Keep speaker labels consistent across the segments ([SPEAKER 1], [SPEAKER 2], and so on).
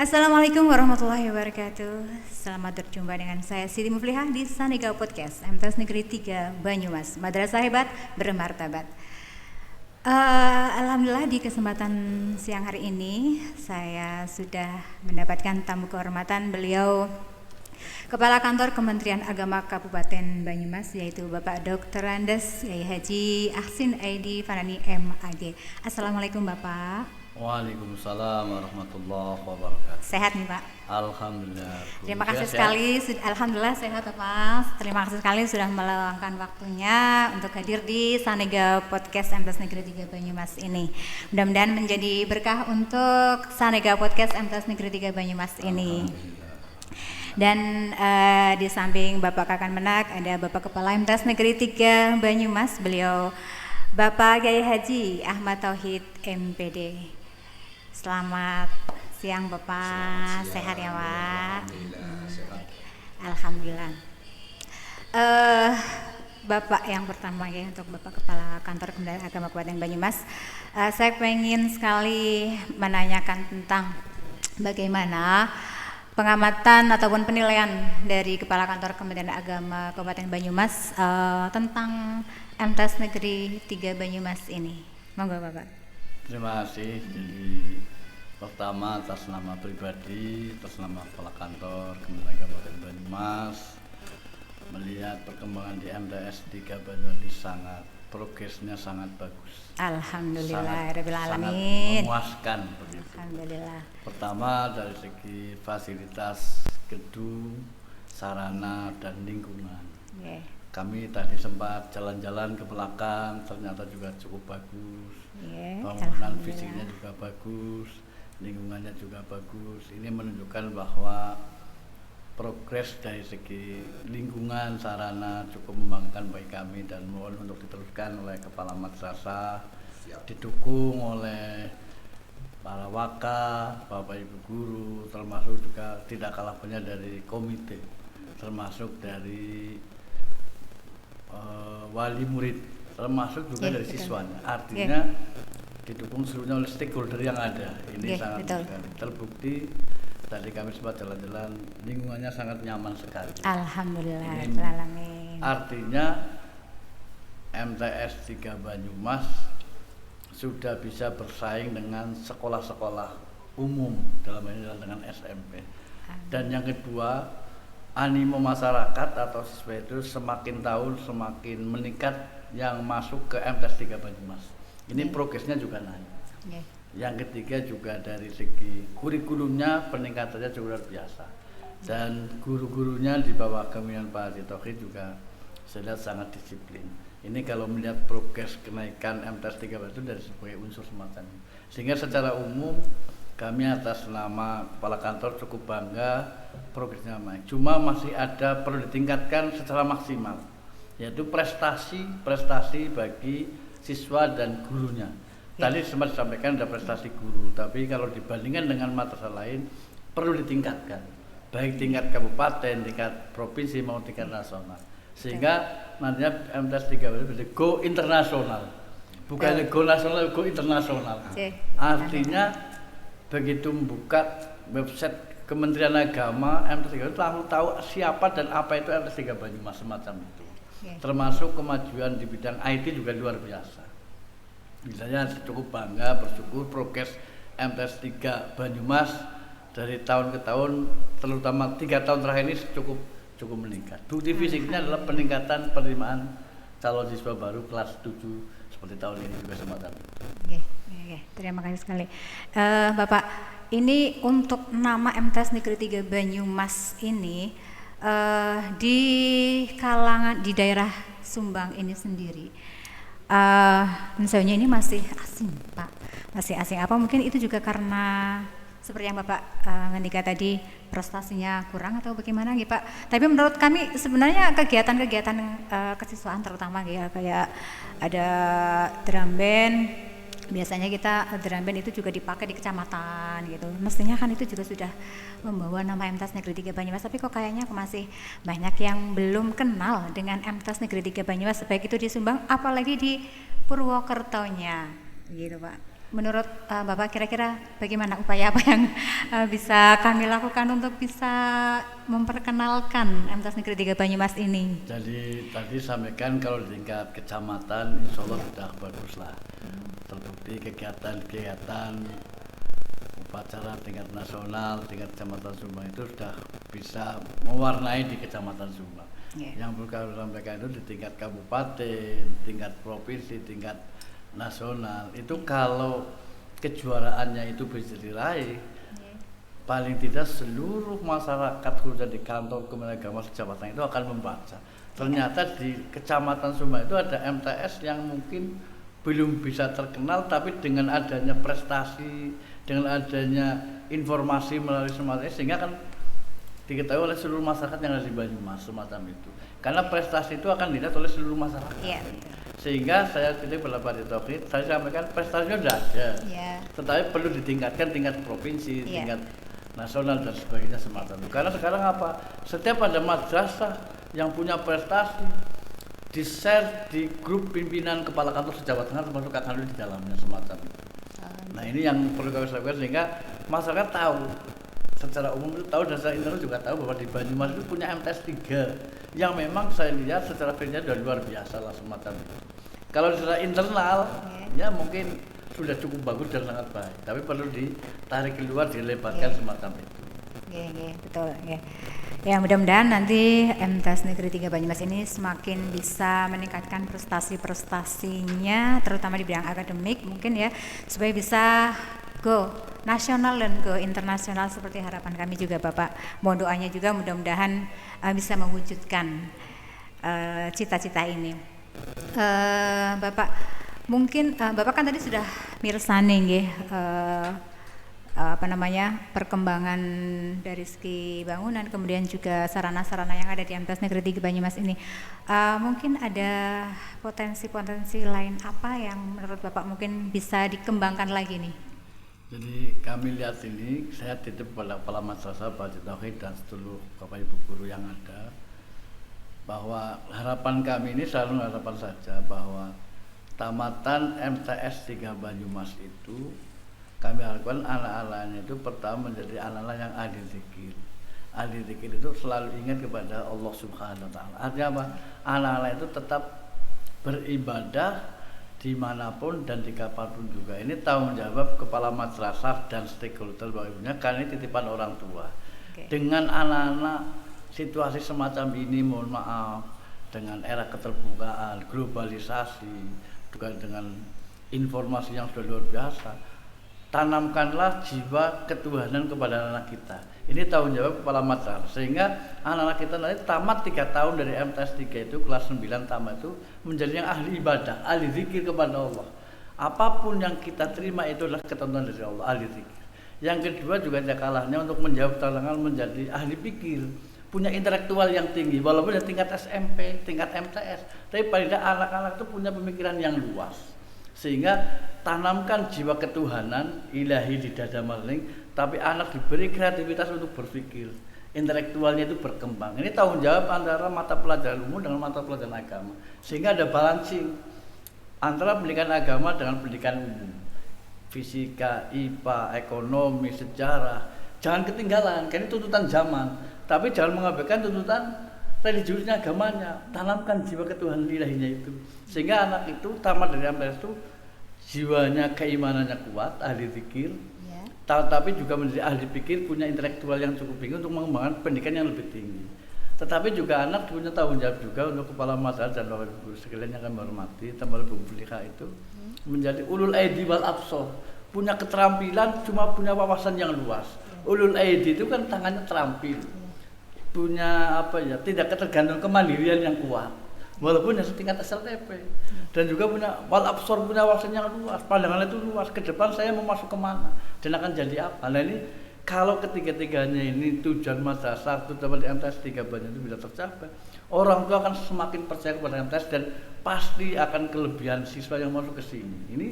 [SPEAKER 1] Assalamualaikum warahmatullahi wabarakatuh. Selamat berjumpa dengan saya Siti Muflihah di Sanega Podcast MTs Negeri 3 Banyumas, Madrasah Hebat Bermartabat. Alhamdulillah di kesempatan siang hari ini saya sudah mendapatkan tamu kehormatan beliau Kepala Kantor Kementerian Agama Kabupaten Banyumas, yaitu Bapak Dr. Andes Yai Haji Ahsin Aidi Fanani MAG. Assalamualaikum Bapak.
[SPEAKER 2] Waalaikumsalam warahmatullahi wabarakatuh.
[SPEAKER 1] Sehat nih Pak?
[SPEAKER 2] Alhamdulillah.
[SPEAKER 1] Terima kasih sekali. Alhamdulillah sehat Pak. Terima kasih sekali sudah meluangkan waktunya untuk hadir di Sanega Podcast MTs Negeri 3 Banyumas ini. Mudah-mudahan menjadi berkah untuk Sanega Podcast MTs Negeri 3 Banyumas ini. Dan di samping Bapak Kakan Menak ada Bapak Kepala MTs Negeri 3 Banyumas, beliau Bapak Yai Haji Ahmad Tauhid MPD. Selamat siang Bapak, sehat ya Pak? Alhamdulillah. Bapak yang pertama ya, untuk Bapak Kepala Kantor Kementerian Agama Kabupaten Banyumas, saya ingin sekali menanyakan tentang bagaimana pengamatan ataupun penilaian dari Kepala Kantor Kementerian Agama Kabupaten Banyumas tentang MTs Negeri 3 Banyumas ini. Monggo Bapak.
[SPEAKER 2] Terima kasih. Jadi pertama atas nama pribadi, atas nama Kepala Kantor Kementerian Agama Kabupaten Banyumas, melihat perkembangan di MTs 3 Banyumas ini progresnya sangat bagus.
[SPEAKER 1] Alhamdulillah,
[SPEAKER 2] sangat memuaskan begitu.
[SPEAKER 1] Alhamdulillah.
[SPEAKER 2] Pertama dari segi fasilitas gedung, sarana dan lingkungan.
[SPEAKER 1] Yeah.
[SPEAKER 2] Kami tadi sempat jalan-jalan ke belakang, ternyata juga cukup bagus.
[SPEAKER 1] Yeah,
[SPEAKER 2] bangunan fisiknya juga bagus, lingkungannya juga bagus. Ini menunjukkan bahwa progres dari segi lingkungan, sarana cukup membanggakan bagi kami, dan mohon untuk diteruskan oleh Kepala Madrasah, didukung oleh para waka, Bapak Ibu guru, termasuk juga tidak kalah banyak dari komite, termasuk dari wali murid, termasuk juga dari siswanya. Artinya didukung seluruhnya oleh stakeholder yang ada. Ini sangat sekali terbukti. Tadi kami sempat jalan-jalan, lingkungannya sangat nyaman sekali.
[SPEAKER 1] Alhamdulillah.
[SPEAKER 2] Artinya MTs 3 Banyumas sudah bisa bersaing dengan sekolah-sekolah umum, dalam ini dengan SMP. Dan yang kedua, animo masyarakat atau siswa itu semakin tahun semakin meningkat yang masuk ke MTs 3 Banyumas. Ini progresnya juga naik. Yang ketiga juga dari segi kurikulumnya peningkatannya juga luar biasa. Dan guru-gurunya di bawah kepemimpinan Pak Haji Tauhid juga saya lihat sangat disiplin. Ini kalau melihat progres kenaikan MTs 3 Banyumas itu dari sebagai unsur semacam ini. Sehingga secara umum kami atas nama Kepala Kantor cukup bangga progresnya naik. Cuma masih ada perlu ditingkatkan secara maksimal, yaitu prestasi bagi siswa dan gurunya. Tadi sempat disampaikan ada prestasi guru, tapi kalau dibandingkan dengan madrasah lain perlu ditingkatkan, baik tingkat kabupaten, tingkat provinsi maupun tingkat nasional, sehingga nantinya MTs 3 bisa go internasional, bukan go nasional, go internasional. Artinya begitu membuka website Kementerian Agama, MTs 3 itu langsung tahu siapa dan apa itu MTs 3 Banyumas, semacam itu. Termasuk kemajuan di bidang IT juga luar biasa. Misalnya cukup bangga, bersyukur progres MTs 3 Banyumas dari tahun ke tahun, terutama 3 tahun terakhir ini cukup meningkat. Bukti fisiknya adalah peningkatan penerimaan calon siswa baru kelas 7 seperti tahun ini juga semacam itu.
[SPEAKER 1] Terima kasih sekali. Bapak, ini untuk nama MTs Negeri 3 Banyumas ini di kalangan di daerah Sumbang ini sendiri, misalnya ini masih asing Pak, masih asing. Apa mungkin itu juga karena seperti yang Bapak ngendika tadi prestasinya kurang atau bagaimana gitu Pak? Tapi menurut kami sebenarnya kegiatan-kegiatan kesiswaan terutama ya, kayak ada drum band. Biasanya kita drum band itu juga dipakai di kecamatan gitu. Mestinya kan itu juga sudah membawa nama MTs Negeri 3 Banyumas, tapi kok kayaknya masih banyak yang belum kenal dengan MTs Negeri 3 Banyumas, baik itu di Sumbang apalagi di Purwokertonya gitu Pak. menurut Bapak kira-kira bagaimana upaya apa yang bisa kami lakukan untuk bisa memperkenalkan MTs Negeri 3 Banyumas ini?
[SPEAKER 2] Jadi tadi sampaikan kalau di tingkat kecamatan insya Allah sudah bagus lah. Terbukti kegiatan-kegiatan upacara tingkat nasional, tingkat kecamatan Subang itu sudah bisa mewarnai di kecamatan Subang. Yang perlu kami sampaikan itu di tingkat kabupaten, tingkat provinsi, tingkat nasional itu kalau kejuaraannya itu bisa diraih, paling tidak seluruh masyarakat khususnya di kantor Kementerian Agama Jawa Tengah itu akan membaca. Ternyata di kecamatan Subang itu ada MTS yang mungkin belum bisa terkenal, tapi dengan adanya prestasi, dengan adanya informasi melalui semacam ini, sehingga kan diketahui oleh seluruh masyarakat yang ada di Banyumas semacam itu. Karena prestasi itu akan dilihat oleh seluruh masyarakat. Sehingga saya titip pada Pak Tauhid, saya sampaikan prestasinya sudah ada, tetapi perlu ditingkatkan tingkat provinsi, tingkat nasional dan sebagainya semacam itu. Karena sekarang apa? Setiap ada madrasah yang punya prestasi di-share di grup pimpinan kepala kantor Jawa Tengah termasuk Kak Kanul di dalamnya semacam itu. Nah ini yang perlu kami sampaikan sehingga masyarakat tahu, secara umum itu tahu dan secara internal juga tahu bahwa di Banyumas itu punya MTS 3 yang memang saya lihat secara fisiknya sudah luar biasa lah semacam itu. Kalau secara internal ya mungkin sudah cukup bagus dan sangat baik, tapi perlu ditarik keluar, dilebarkan semacam itu.
[SPEAKER 1] Betul. Ya mudah-mudahan nanti MTs Negeri 3 Banyumas ini semakin bisa meningkatkan prestasi-prestasinya terutama di bidang akademik mungkin ya, supaya bisa go nasional dan go internasional seperti harapan kami juga Bapak. Mohon doanya juga mudah-mudahan bisa mewujudkan cita-cita ini. Bapak mungkin Bapak kan tadi sudah mirsani nggih perkembangan dari segi bangunan kemudian juga sarana-sarana yang ada di MTs Negeri 3 Banyumas ini. Mungkin ada potensi-potensi lain apa yang menurut Bapak mungkin bisa dikembangkan lagi nih?
[SPEAKER 2] Jadi kami lihat ini, saya titip pada kepala madrasah Pak Tauhid dan seluruh Bapak Ibu guru yang ada, bahwa harapan kami ini selalu harapan saja bahwa tamatan MTS 3 Banyumas itu kami harapkan anak-anaknya itu pertama menjadi anak-anak yang ahli zikir. Ahli zikir itu selalu ingat kepada Allah Subhanahu wa Ta'ala. Artinya apa? Anak-anak itu tetap beribadah dimanapun dan di kapanpun juga. Ini tanggung jawab kepala madrasah dan stakeholder baginya, karena ini titipan orang tua. Dengan anak-anak situasi semacam ini, mohon maaf, dengan era keterbukaan, globalisasi, juga dengan informasi yang sudah luar biasa, tanamkanlah jiwa ketuhanan kepada anak kita. Ini tanggung jawab kepala madrasah, sehingga anak-anak kita nanti tamat 3 tahun dari MTS 3 itu, kelas 9 tamat itu menjadi yang ahli ibadah, ahli zikir kepada Allah. Apapun yang kita terima itu adalah ketentuan dari Allah, ahli zikir. Yang kedua juga tidak kalahnya untuk menjawab tantangan menjadi ahli pikir, punya intelektual yang tinggi, walaupun di tingkat SMP, tingkat MTS, tapi paling tidak anak-anak itu punya pemikiran yang luas. Sehingga tanamkan jiwa ketuhanan ilahi di dada maling, tapi anak diberi kreativitas untuk berpikir, intelektualnya itu berkembang. Ini tanggung jawab antara mata pelajaran umum dengan mata pelajaran agama, sehingga ada balancing antara pendidikan agama dengan pendidikan umum, fisika, IPA, ekonomi, sejarah. Jangan ketinggalan, karena ini tuntutan zaman, tapi jangan mengabaikan tuntutan religiusnya, agamanya. Tanamkan jiwa ketuhanan ilahinya itu, sehingga anak itu tamat dari MTS itu jiwanya, keimanannya kuat, ahli zikir, tapi juga menjadi ahli pikir, punya intelektual yang cukup tinggi untuk mengembangkan pendidikan yang lebih tinggi. Tetapi juga anak punya tanggung jawab juga untuk kepala madrasah dan bapak ibu sekalian yang kami hormati, termasuk Bu Fulika itu menjadi ulul aidi wal absor, punya keterampilan, cuma punya wawasan yang luas. Ulul aidi itu kan tangannya terampil, punya tidak ketergantungan, kemandirian yang kuat, walaupun yang setingkat SLTP, dan juga punya wal absor, punya wawasan yang luas, pandangan itu luas, ke depan saya mau masuk kemana dan akan jadi apa. Nah ini kalau ketiga-tiganya ini tujuan madrasah terutama di MTS 3 Banyumas itu bisa tercapai, orang tua akan semakin percaya kepada MTS dan pasti akan kelebihan siswa yang masuk ke sini. Ini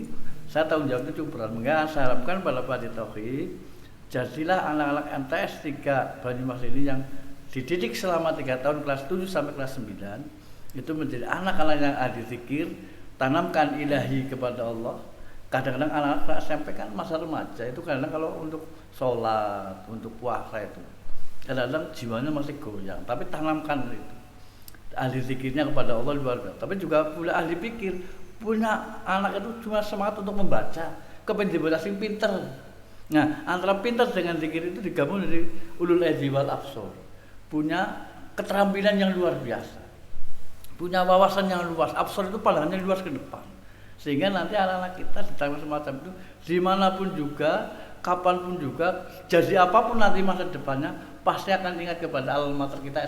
[SPEAKER 2] saya tanggung jawab itu cukup berat. Maka saya harapkan pada Pak Tauhid, jadilah anak-anak MTS 3 Banyumas ini yang dididik selama 3 tahun kelas 7 sampai kelas 9 itu menjadi anak-anak yang ahli zikir, tanamkan ilahi kepada Allah, kadang-kadang anak-anak SMP kan masa remaja itu kadang-kadang kalau untuk sholat, untuk puasa itu kadang-kadang jiwanya masih goyang, tapi tanamkan itu ahli zikirnya kepada Allah luar biasa. Tapi juga punya ahli pikir, punya anak itu cuma semangat untuk membaca, kepengen dibaca sing pinter. Nah, antara pinter dengan zikir itu digabung dari ulul azmi wal absor, punya keterampilan yang luar biasa, punya wawasan yang luas. Absor itu pandangannya luas ke depan, sehingga nanti anak-anak kita ditanggung semacam itu dimanapun juga, kapanpun juga, jadi apapun nanti masa depannya pasti akan ingat kepada alma mater kita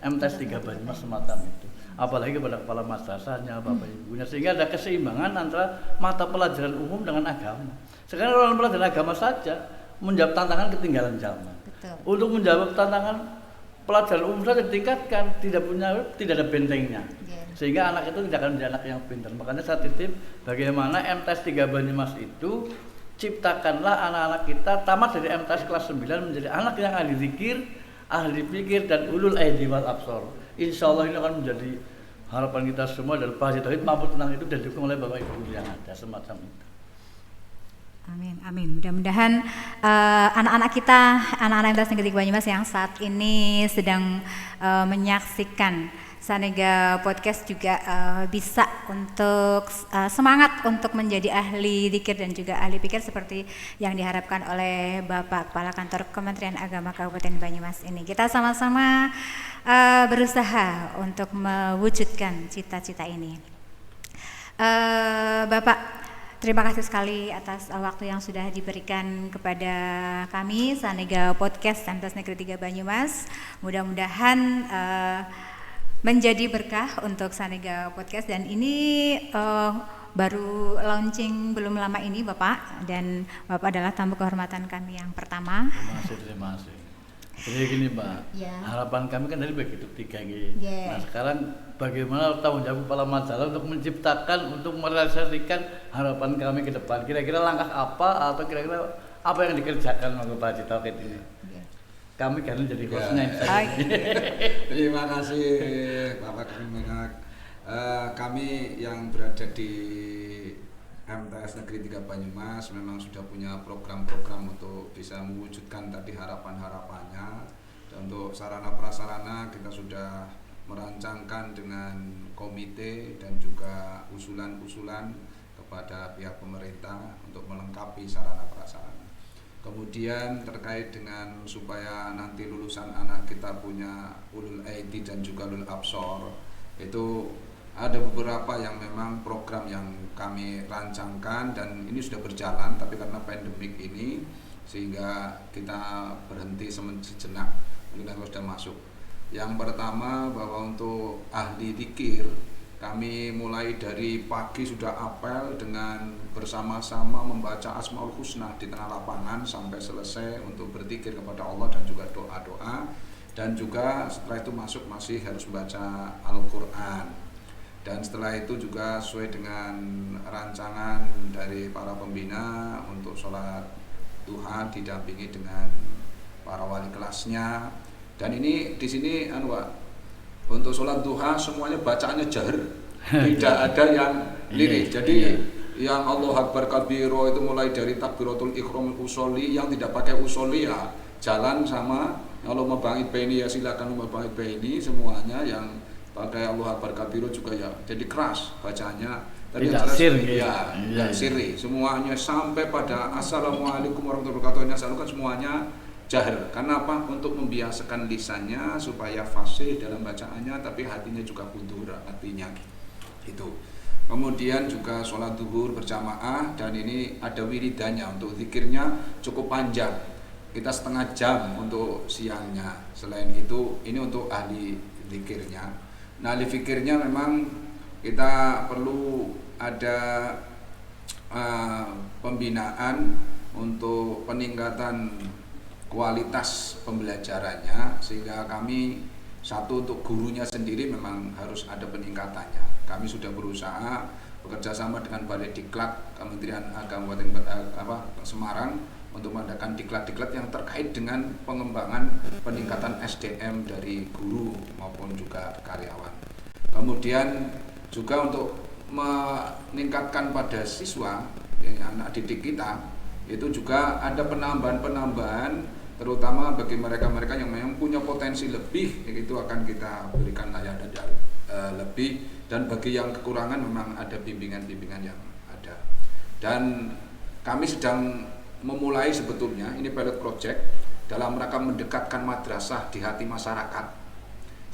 [SPEAKER 2] MTS 3 Banyumas semacam itu. Apalagi kepada kepala madrasahnya, bapak ibunya, sehingga ada keseimbangan antara mata pelajaran umum dengan agama. Sekarang orang pelajaran agama saja menjawab tantangan ketinggalan zaman.
[SPEAKER 1] Betul.
[SPEAKER 2] Untuk menjawab tantangan pelajaran umum saja ditingkatkan, tidak ada bentengnya. Sehingga anak itu tidak akan menjadi anak yang pintar. Makanya saya titip bagaimana MTS 3 Banyumas itu ciptakanlah anak-anak kita tamat dari MTS kelas 9 menjadi anak yang ahli zikir, ahli pikir dan ulul aidi wal absor. Insya Allah ini akan menjadi harapan kita semua dan Pak Haji Tauhid mampu tenang itu dan didukung oleh Bapak Ibu yang ada semacam itu.
[SPEAKER 1] Amin, amin. Mudah-mudahan anak-anak kita, anak-anak MTS Negeri 3 Banyumas yang saat ini sedang menyaksikan Sanega Podcast juga bisa untuk semangat untuk menjadi ahli zikir dan juga ahli pikir seperti yang diharapkan oleh Bapak Kepala Kantor Kementerian Agama Kabupaten Banyumas ini. Kita sama-sama berusaha untuk mewujudkan cita-cita ini. Bapak, terima kasih sekali atas waktu yang sudah diberikan kepada kami Sanega Podcast MTS Negeri 3 Banyumas. Mudah-mudahan menjadi berkah untuk Sanega Podcast, dan ini baru launching belum lama ini Bapak, dan Bapak adalah tamu kehormatan kami yang pertama.
[SPEAKER 2] Terima kasih. Jadi gini Mbak, harapan kami kan dari begitu 3 gitu. Nah sekarang bagaimana tanggung jawab kepala majalah untuk menciptakan, untuk merealisasikan harapan kami ke depan. Kira-kira langkah apa atau kira-kira apa yang dikerjakan oleh Pak Haji Tauhid ini? Kami kan jadi hostnya.
[SPEAKER 3] Terima kasih Bapak Kemenag. Kami yang berada di MTS Negeri 3 Banyumas memang sudah punya program-program untuk bisa mewujudkan tadi harapan-harapannya. Dan untuk sarana prasarana kita sudah merancangkan dengan komite dan juga usulan-usulan kepada pihak pemerintah untuk melengkapi sarana prasarana. Kemudian terkait dengan supaya nanti lulusan anak kita punya ulul aidi dan juga ulul absor, itu ada beberapa yang memang program yang kami rancangkan dan ini sudah berjalan, tapi karena pandemik ini sehingga kita berhenti sejenak, mungkin sudah masuk. Yang pertama bahwa untuk ahli zikir kami mulai dari pagi sudah apel dengan bersama-sama membaca Asmaul Husna di tengah lapangan sampai selesai untuk berzikir kepada Allah dan juga doa-doa, dan juga setelah itu masuk masih harus membaca Al-Quran. Dan setelah itu juga sesuai dengan rancangan dari para pembina untuk sholat duha didampingi dengan para wali kelasnya. Dan ini di sini untuk sholat duha semuanya bacaannya jahar, tidak ada yang lirik. Jadi yang Allah Akbar Kabiro itu mulai dari takbiratul ikhram usolli, yang tidak pakai usolli ya jalan sama Allahumma ba'id baini ya silakan Allahumma ba'id baini, semuanya yang pakai Allah Akbar Kabiro juga ya jadi keras bacanya. Tapi
[SPEAKER 2] tidak sirri,
[SPEAKER 3] ya sirri semuanya sampai pada assalamualaikum warahmatullahi wabarakatuh kan semuanya jahar. Karena apa? Untuk membiasakan lisannya supaya fasih dalam bacaannya, tapi hatinya juga hudur hatinya itu. Kemudian juga sholat zuhur berjamaah, dan ini ada wiridannya. Untuk zikirnya cukup panjang, kita setengah jam untuk siangnya. Selain itu ini untuk ahli zikirnya. Nah, ahli zikirnya memang kita perlu ada pembinaan untuk peningkatan kualitas pembelajarannya, sehingga kami satu untuk gurunya sendiri memang harus ada peningkatannya. Kami sudah berusaha bekerja sama dengan Balai Diklat Kementerian Agama Kabupaten Semarang untuk mengadakan diklat-diklat yang terkait dengan pengembangan peningkatan SDM dari guru maupun juga karyawan. Kemudian juga untuk meningkatkan pada siswa anak didik kita itu juga ada penambahan terutama bagi mereka-mereka yang memang punya potensi lebih, itu akan kita berikan layanan lebih, dan bagi yang kekurangan memang ada bimbingan-bimbingan yang ada. Dan kami sedang memulai sebetulnya ini pilot project dalam rangka mendekatkan madrasah di hati masyarakat.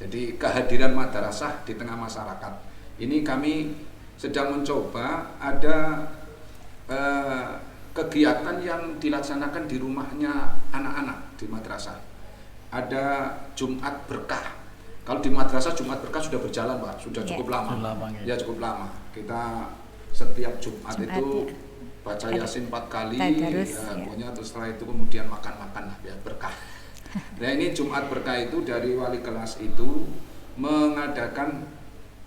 [SPEAKER 3] Jadi kehadiran madrasah di tengah masyarakat ini kami sedang mencoba ada kegiatan yang dilaksanakan di rumahnya anak-anak di madrasah. Ada Jumat Berkah. Kalau di madrasah Jumat Berkah sudah berjalan, Pak, sudah cukup lama. Ya cukup lama. Kita setiap Jumat itu baca Yasin 4 kali, pokoknya terus setelah itu kemudian makan-makan lah biar berkah. Nah ini Jumat Berkah itu dari wali kelas itu mengadakan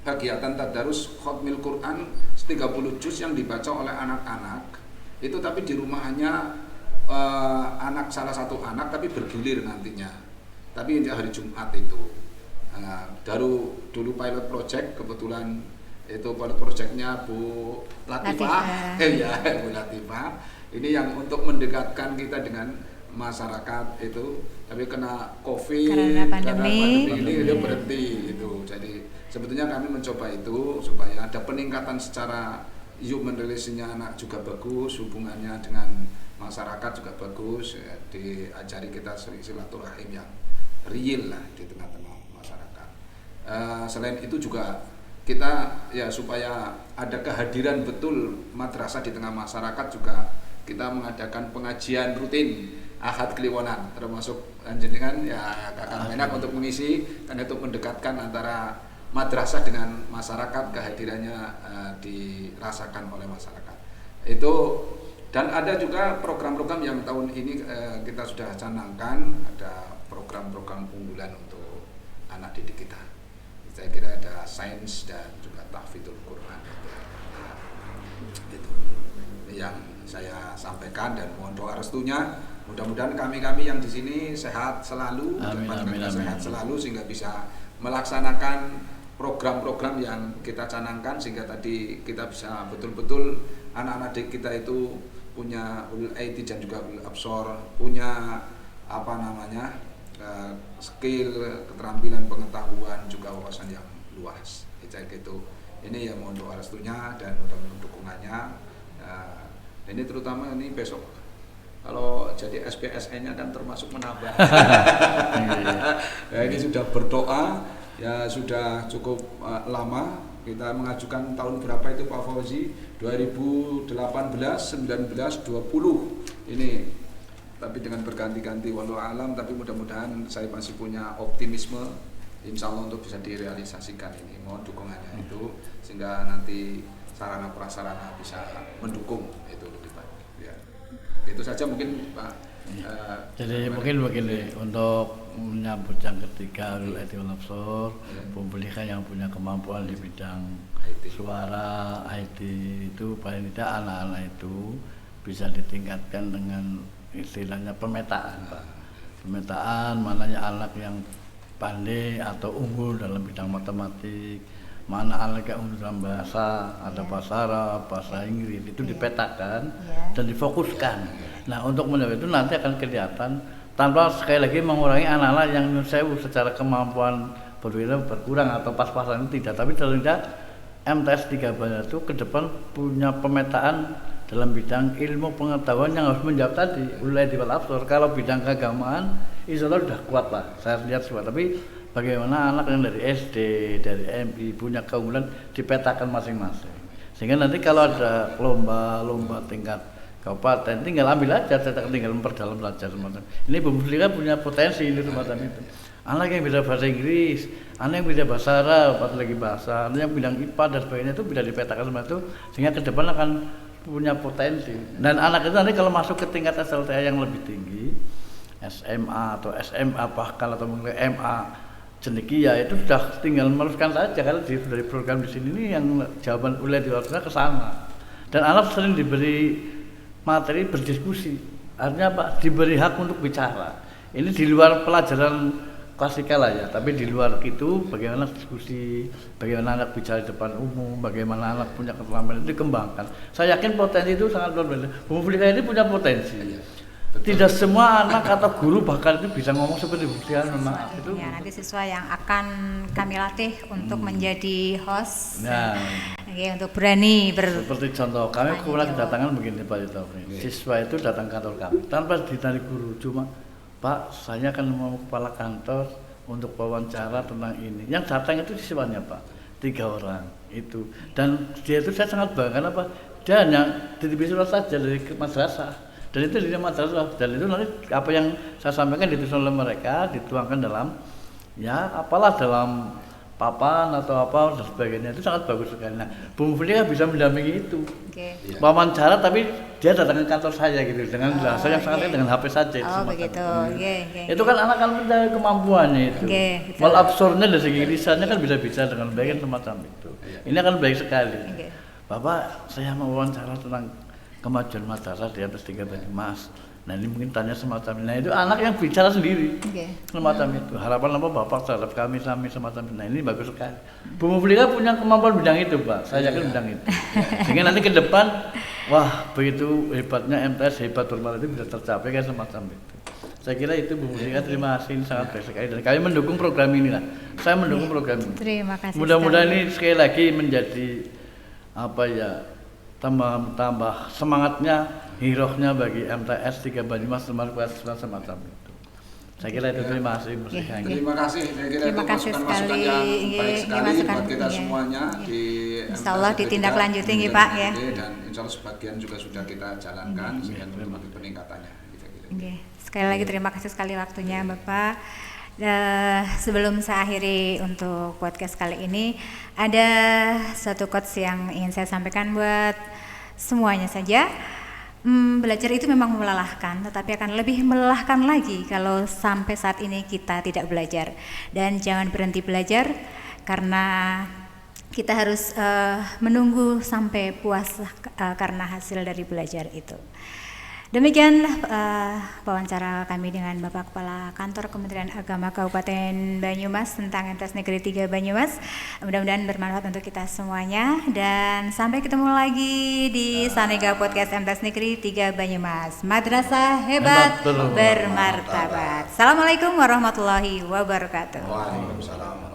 [SPEAKER 3] kegiatan tadarus khatmil Quran 30 juz yang dibaca oleh anak-anak. Itu tapi di rumahnya anak salah satu anak tapi bergilir nantinya. Tapi hari Jumat itu. Dulu pilot project kebetulan itu pilot projectnya Bu Latifah. Bu Latifah. Ini yang untuk mendekatkan kita dengan masyarakat itu, tapi kena COVID
[SPEAKER 1] karena pandemi
[SPEAKER 3] ini dia berhenti itu. Jadi sebetulnya kami mencoba itu supaya ada peningkatan secara human relation-nya anak juga bagus, hubungannya dengan masyarakat juga bagus, ya, diajari kita silaturahim yang real lah di tengah-tengah masyarakat. Selain itu juga kita ya supaya ada kehadiran betul madrasah di tengah masyarakat juga kita mengadakan pengajian rutin Ahad Kliwonan, termasuk jenengan ya Kakak Menak untuk mengisi dan itu mendekatkan antara madrasah dengan masyarakat, kehadirannya dirasakan oleh masyarakat. Itu dan ada juga program-program yang tahun ini kita sudah canangkan, ada program-program unggulan untuk anak didik kita. Saya kira ada sains dan juga tahfidzul Quran. Itu yang saya sampaikan dan mohon doa restunya. Mudah-mudahan kami yang di sini sehat selalu, sehat selalu sehingga bisa melaksanakan program-program yang kita canangkan sehingga tadi kita bisa betul-betul anak-anak kita itu punya ulul aiti dan juga ulul absor, punya skill, keterampilan, pengetahuan juga wawasan yang luas. Gitu. Ini ya mohon doa restunya dan mudah-mudahan dukungannya. Ini terutama ini besok kalau jadi SPSN-nya kan termasuk menambah. Ya, ini sudah berdoa. Ya sudah cukup lama kita mengajukan tahun berapa itu Pak Fauzi? 2018, 19, 20 ini, tapi dengan berganti-ganti walau alam, tapi mudah-mudahan saya masih punya optimisme insya Allah untuk bisa direalisasikan ini. Mohon dukungannya itu sehingga nanti sarana prasarana bisa mendukung itu lebih baik. Ya. Itu saja mungkin Pak.
[SPEAKER 2] Jadi mungkin begini, untuk menyambut yang ketiga ulul aiti wal absor, memulihkan yang punya kemampuan di bidang suara IT itu paling tidak anak-anak itu bisa ditingkatkan dengan istilahnya pemetaan, Pak. Pemetaan mananya anak yang pandai atau unggul dalam bidang matematik, mana anak yang unggul dalam bahasa, ada bahasa Arab, bahasa Inggris, itu dipetakan dan difokuskan. Nah untuk menjawab itu nanti akan kelihatan tanpa sekali lagi mengurangi anak-anak yang sewu secara kemampuan berkurang atau pas-pasan itu tidak, tapi ternyata MTS 3 Banjar itu ke depan punya pemetaan dalam bidang ilmu pengetahuan yang harus menjawab tadi ulul aiti wal absor. Kalau bidang keagamaan insya Allah sudah kuat lah, saya lihat semua, tapi bagaimana anak yang dari SD, dari MI punya keunggulan dipetakan masing-masing, sehingga nanti kalau ada lomba tingkat kabupaten tinggal ambil aja, tinggal memperdalam saja semacam. Ini Bu Musliha punya potensi ini semacam itu. Anak yang bisa bahasa Inggris, anak yang bisa bahasa Arab, atau lagi bahasa, anak yang bidang IPA dan sebagainya itu bisa dipetakan semacam itu, sehingga ke depan akan punya potensi. Dan anak itu nanti kalau masuk ke tingkat SLTA yang lebih tinggi, SMA atau SMA bahkan atau mungkin MA cendekia itu sudah tinggal meneruskan saja, karena dari program di sini ini yang jawaban ulil aiti wal absor ke sana. Dan anak sering diberi materi berdiskusi, artinya apa? Diberi hak untuk bicara. Ini di luar pelajaran klasikal lah ya, tapi di luar itu bagaimana diskusi, bagaimana anak bicara di depan umum, bagaimana anak punya keterampilan itu dikembangkan. Saya yakin potensi itu sangat luar biasa. Bu Muflika ini punya potensi. Tidak semua anak atau guru bahkan itu bisa ngomong seperti Bu Muflika memang itu.
[SPEAKER 1] Ya, nanti siswa yang akan kami latih untuk menjadi host.
[SPEAKER 2] Nah,
[SPEAKER 1] Oke, untuk berani
[SPEAKER 2] seperti contoh kami kemarin kedatangan begini Pak Yudho. Siswa itu datang kantor kami tanpa ditarik guru, cuma Pak, saya akan mau kepala kantor untuk wawancara tentang ini. Yang datang itu siswanya Pak, 3 orang itu. Dan dia itu saya sangat bangga, apa? Dia hanya titip surat saja dari madrasah. Dan itu dari madrasah. Dan itu nanti apa yang saya sampaikan ditulis oleh mereka, dituangkan dalam, ya apalah dalam papan atau apa dan sebagainya. Itu sangat bagus sekali. Nah, Bu Muflika bisa mendampingi itu.
[SPEAKER 1] Oke.
[SPEAKER 2] Wawancara tapi dia datang ke kantor saya gitu dengan bahasa yang sangat dengan HP saja itu.
[SPEAKER 1] Oh, begitu.
[SPEAKER 2] Itu kan anak kan punya kemampuannya itu. Mal absornya dari segi lisannya kan bisa bicara dengan baik kan semacam itu. Ini akan baik sekali. Bapak, saya mau wawancara tentang kemajuan madrasah di atas 3 Banyumas. Nah ini mungkin tanya semacam ini. Nah itu anak yang bicara sendiri. Semacam itu. Harapan apa Bapak terhadap kami semacam itu. Nah ini bagus sekali. Bu Muflika punya kemampuan bidang itu Pak. Saya yakin bidang itu. Sehingga nanti ke depan, wah begitu hebatnya MTS, hebat formal itu bisa tercapai kayak semacam itu. Saya kira itu Bu Muflika, terima kasih, ini sangat baik sekali. Dan kami mendukung program ini lah. Saya mendukung program ini.
[SPEAKER 1] Terima kasih.
[SPEAKER 2] Mudah-mudahan ini sekali lagi menjadi apa ya, tambah semangatnya, hirohnya bagi MTS 3 Banyumas semacam itu. Saya kira itu. Terima kasih.
[SPEAKER 3] Terima kasih. Saya kira
[SPEAKER 1] terima kasih
[SPEAKER 3] masukan yang baik sekali buat kita semuanya di
[SPEAKER 1] Insya Allah ditindaklanjuti Pak ya.
[SPEAKER 3] Dan insya Allah sebagian juga sudah kita jalankan sehingga untuk peningkatannya.
[SPEAKER 1] Sekali lagi terima kasih sekali waktunya Bapak. Sebelum saya akhiri untuk podcast kali ini, ada satu quotes yang ingin saya sampaikan buat semuanya saja. Belajar itu memang melelahkan, tetapi akan lebih melelahkan lagi kalau sampai saat ini kita tidak belajar. Dan jangan berhenti belajar karena kita harus menunggu sampai puas karena hasil dari belajar itu. Demikian wawancara kami dengan Bapak Kepala Kantor Kementerian Agama Kabupaten Banyumas tentang MTS Negeri 3 Banyumas. Mudah-mudahan bermanfaat untuk kita semuanya dan sampai ketemu lagi di Sanega Podcast MTS Negeri 3 Banyumas. Madrasah hebat bermartabat. Assalamualaikum warahmatullahi wabarakatuh.
[SPEAKER 3] Waalaikumsalam.